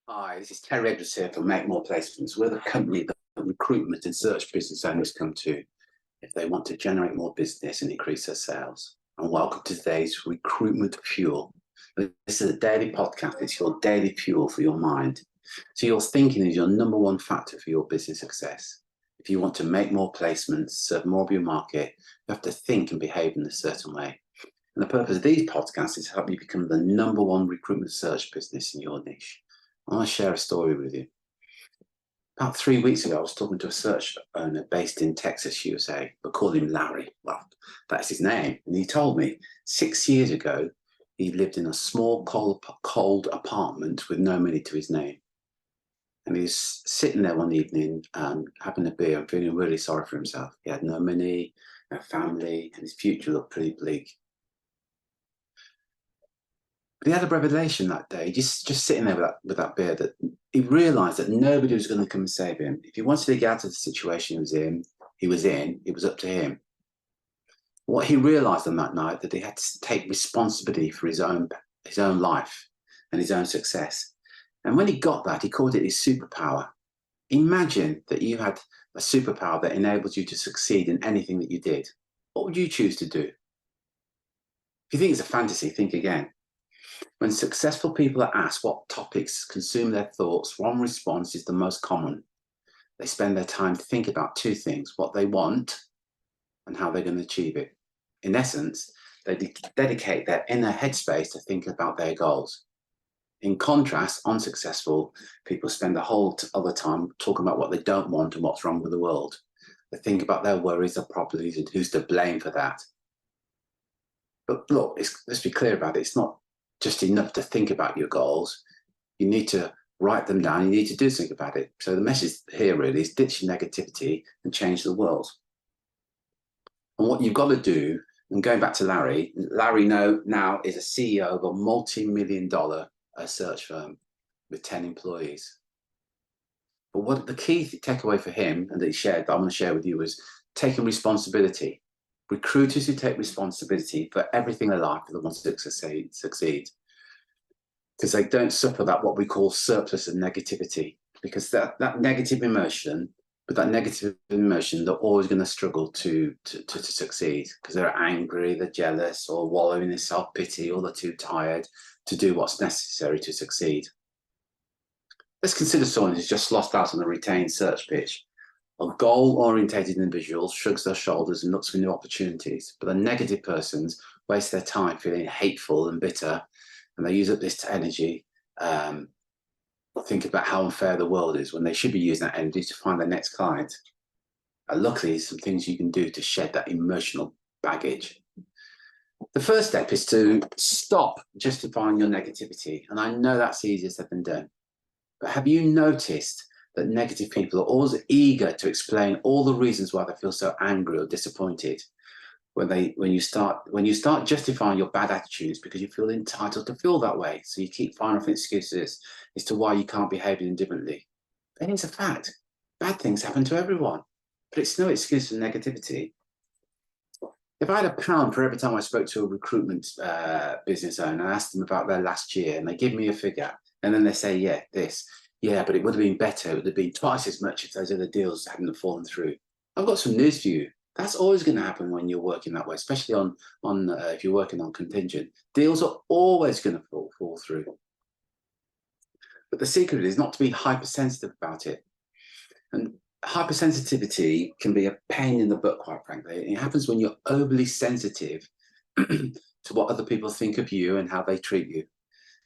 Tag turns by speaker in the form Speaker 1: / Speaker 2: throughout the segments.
Speaker 1: Hi, this is Terry Edwards here from Make More Placements. We're the company that recruitment and search business owners come to if they want to generate more business and increase their sales. And welcome to today's Recruitment Fuel. This is a daily podcast. It's your daily fuel for your mind. So your thinking is your number one factor for your business success. If you want to make more placements, serve more of your market, you have to think and behave in a certain way. And the purpose of these podcasts is to help you become the number one recruitment search business in your niche. I want to share a story with you. About 3 weeks ago, I was talking to a search owner based in Texas, USA. We call him Larry. Well, that's his name. And he told me 6 years ago, he lived in a small, cold apartment with no money to his name. And he was sitting there one evening, having a beer and feeling really sorry for himself. He had no money, no family, and his future looked pretty bleak. But he had a revelation that day, just sitting there with that beer, that he realized that nobody was going to come and save him. If he wanted to get out of the situation he was in, it was up to him. What he realized on that night, that he had to take responsibility for his own life and his own success. And when he got that, he called it his superpower. Imagine that you had a superpower that enables you to succeed in anything that you did. What would you choose to do? If you think it's a fantasy, think again. When successful people are asked what topics consume their thoughts, one response is the most common. They spend their time to think about two things: what they want and how they're going to achieve it. In essence, they dedicate their inner headspace to think about their goals. In contrast, unsuccessful people spend the whole other time talking about what they don't want and what's wrong with the world. They think about their worries, their problems, and who's to blame for that. But look, let's be clear about it. It's not just enough to think about your goals. You need to write them down. You need to do something about it. So the message here really is ditch negativity and change the world. And what you've got to do, and going back to Larry now is a CEO of a multi-million-dollar search firm with 10 employees. But what the key takeaway for him, and that he shared, that I want to share with you, was taking responsibility. Recruiters who take responsibility for everything in life are the ones that succeed. Because they don't suffer that what we call surplus of negativity. Because that negative emotion, they're always going to struggle to succeed, because they're angry, they're jealous, or wallowing in self-pity, or they're too tired to do what's necessary to succeed. Let's consider someone who's just lost out on a retained search pitch. A goal-orientated individual shrugs their shoulders and looks for new opportunities, but the negative persons waste their time feeling hateful and bitter, and they use up this energy, think about how unfair the world is, when they should be using that energy to find their next client. Luckily, some things you can do to shed that emotional baggage. The first step is to stop justifying your negativity, and I know that's easier said than done. But have you noticed that negative people are always eager to explain all the reasons why they feel so angry or disappointed? When you start justifying your bad attitudes because you feel entitled to feel that way, so you keep finding off excuses as to why you can't behave indifferently. Then it's a fact. Bad things happen to everyone, but it's no excuse for negativity. If I had £1 for every time I spoke to a recruitment business owner and asked them about their last year, and they give me a figure, and then they say, yeah, but it would have been better. It would have been twice as much if those other deals hadn't fallen through. I've got some news for you. That's always going to happen when you're working that way, especially if you're working on contingent. Deals are always going to fall through. But the secret is not to be hypersensitive about it. And hypersensitivity can be a pain in the butt, quite frankly. It happens when you're overly sensitive to what other people think of you and how they treat you.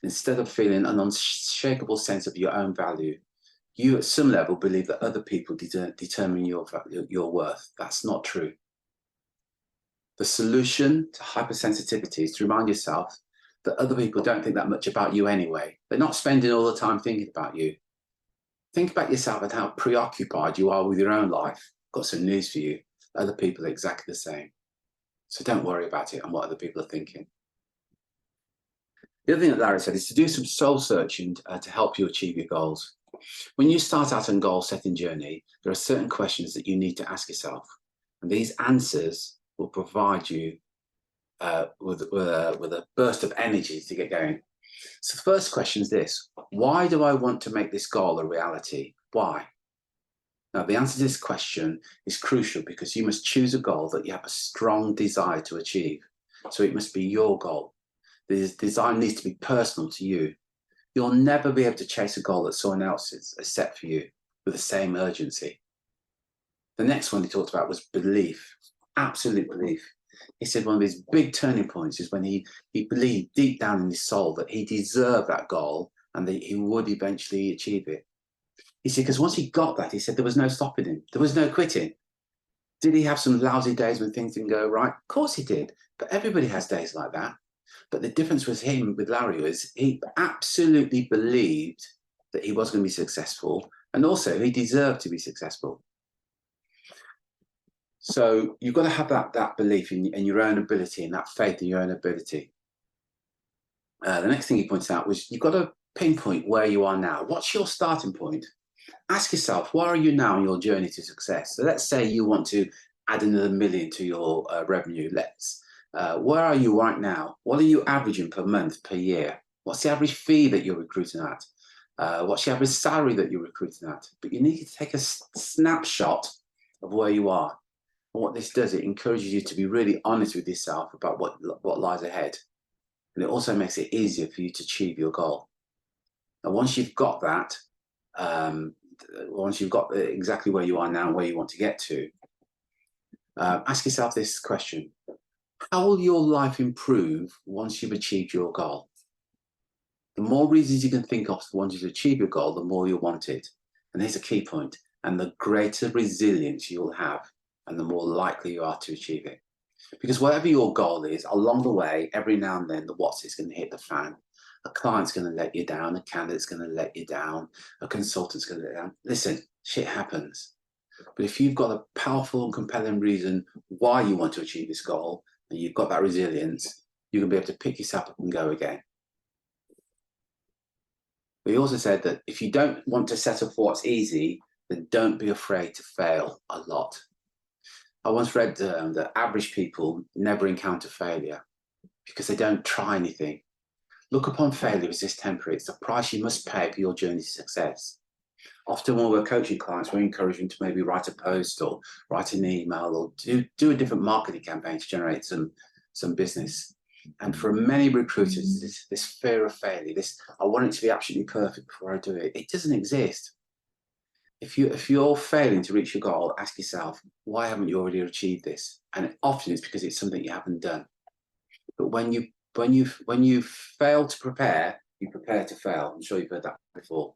Speaker 1: Instead of feeling an unshakable sense of your own value, you at some level believe that other people determine your worth. That's not true. The solution to hypersensitivity is to remind yourself that other people don't think that much about you anyway. They're not spending all the time thinking about you. Think about yourself and how preoccupied you are with your own life. I've got some news for you. Other people are exactly the same. So don't worry about it and what other people are thinking. The other thing that Larry said is to do some soul searching to help you achieve your goals. When you start out on goal setting journey, there are certain questions that you need to ask yourself. And these answers will provide you with a burst of energy to get going. So the first question is this: why do I want to make this goal a reality? Why? Now, the answer to this question is crucial because you must choose a goal that you have a strong desire to achieve. So it must be your goal. The design needs to be personal to you. You'll never be able to chase a goal that someone else has set for you with the same urgency. The next one he talked about was belief, absolute belief. He said one of his big turning points is when he believed deep down in his soul that he deserved that goal and that he would eventually achieve it. He said, because once he got that, he said there was no stopping him. There was no quitting. Did he have some lousy days when things didn't go right? Of course he did. But everybody has days like that. But the difference with him, with Larry, was he absolutely believed that he was going to be successful. And also he deserved to be successful. So you've got to have that belief in your own ability and that faith in your own ability. The next thing he pointed out was you've got to pinpoint where you are now. What's your starting point? Ask yourself, where are you now in your journey to success? So let's say you want to add another million to your revenue. Where are you right now? What are you averaging per month, per year? What's the average fee that you're recruiting at? What's the average salary that you're recruiting at? But you need to take a snapshot of where you are. And what this does, it encourages you to be really honest with yourself about what lies ahead. And it also makes it easier for you to achieve your goal. And once you've got that, once you've got exactly where you are now and where you want to get to, ask yourself this question: how will your life improve once you've achieved your goal? The more reasons you can think of for wanting to achieve your goal, the more you'll want it. And here's a key point: and the greater resilience you'll have, and the more likely you are to achieve it. Because whatever your goal is, along the way, every now and then, the what's is going to hit the fan. A client's going to let you down, a candidate's going to let you down, a consultant's going to let you down. Listen, shit happens. But if you've got a powerful and compelling reason why you want to achieve this goal, and you've got that resilience, you can be able to pick yourself up and go again. But he also said that if you don't want to settle for what's easy, then don't be afraid to fail a lot. I once read that average people never encounter failure because they don't try anything. Look upon failure as this temporary. It's the price you must pay for your journey to success. Often when we're coaching clients, we encourage them to maybe write a post or write an email or do a different marketing campaign to generate some business. And for many recruiters, this fear of failure, I want it to be absolutely perfect before I do it, it doesn't exist. If you're failing to reach your goal, ask yourself, why haven't you already achieved this? And often it's because it's something you haven't done. But when you fail to prepare, you prepare to fail. I'm sure you've heard that before.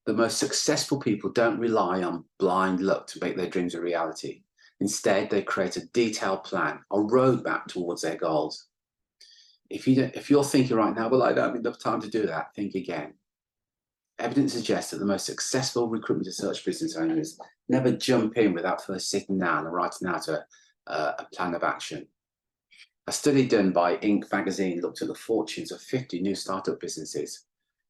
Speaker 1: The most successful people don't rely on blind luck to make their dreams a reality. Instead, they create a detailed plan, a roadmap towards their goals. If you're thinking right now, well, I don't have enough time to do that, think again. Evidence suggests that the most successful recruitment and search business owners never jump in without first sitting down and writing out a plan of action. A study done by Inc. magazine looked at the fortunes of 50 new startup businesses.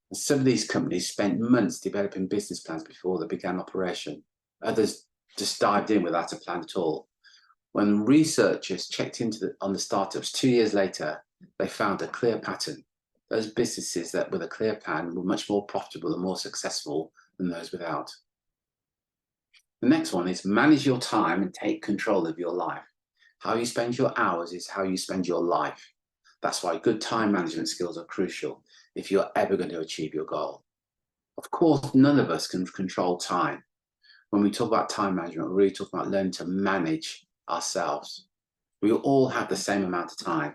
Speaker 1: And some of these companies spent months developing business plans before they began operation. Others just dived in without a plan at all. When researchers checked on the startups 2 years later, they found a clear pattern. Those businesses that with a clear plan were much more profitable and more successful than those without. The next one is manage your time and take control of your life. How you spend your hours is how you spend your life. That's why good time management skills are crucial if you're ever going to achieve your goal. Of course, none of us can control time. When we talk about time management, we're really talking about learning to manage ourselves. We all have the same amount of time.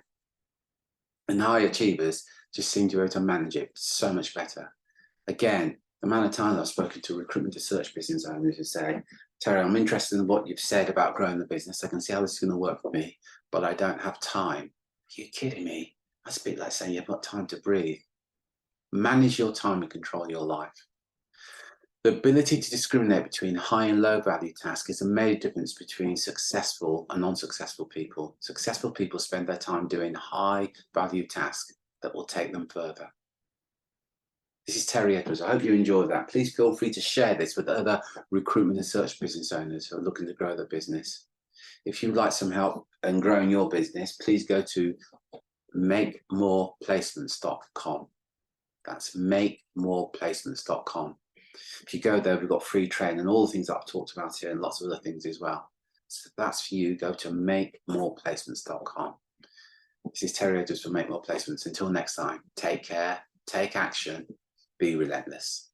Speaker 1: And high achievers just seem to be able to manage it so much better. Again, the amount of times I've spoken to recruitment to search business owners who say, Terry, I'm interested in what you've said about growing the business. I can see how this is going to work for me, but I don't have time. Are you kidding me? That's a bit like saying you've got time to breathe. Manage your time and control your life. The ability to discriminate between high and low value tasks is a major difference between successful and unsuccessful people. Successful people spend their time doing high value tasks that will take them further. This is Terry Edwards. I hope you enjoyed that. Please feel free to share this with other recruitment and search business owners who are looking to grow their business. If you'd like some help in growing your business, please go to makemoreplacements.com. That's makemoreplacements.com. If you go there, we've got free training and all the things that I've talked about here and lots of other things as well. So that's for you. Go to makemoreplacements.com. This is Terry Edwards for Make More Placements. Until next time, take care, take action, be relentless.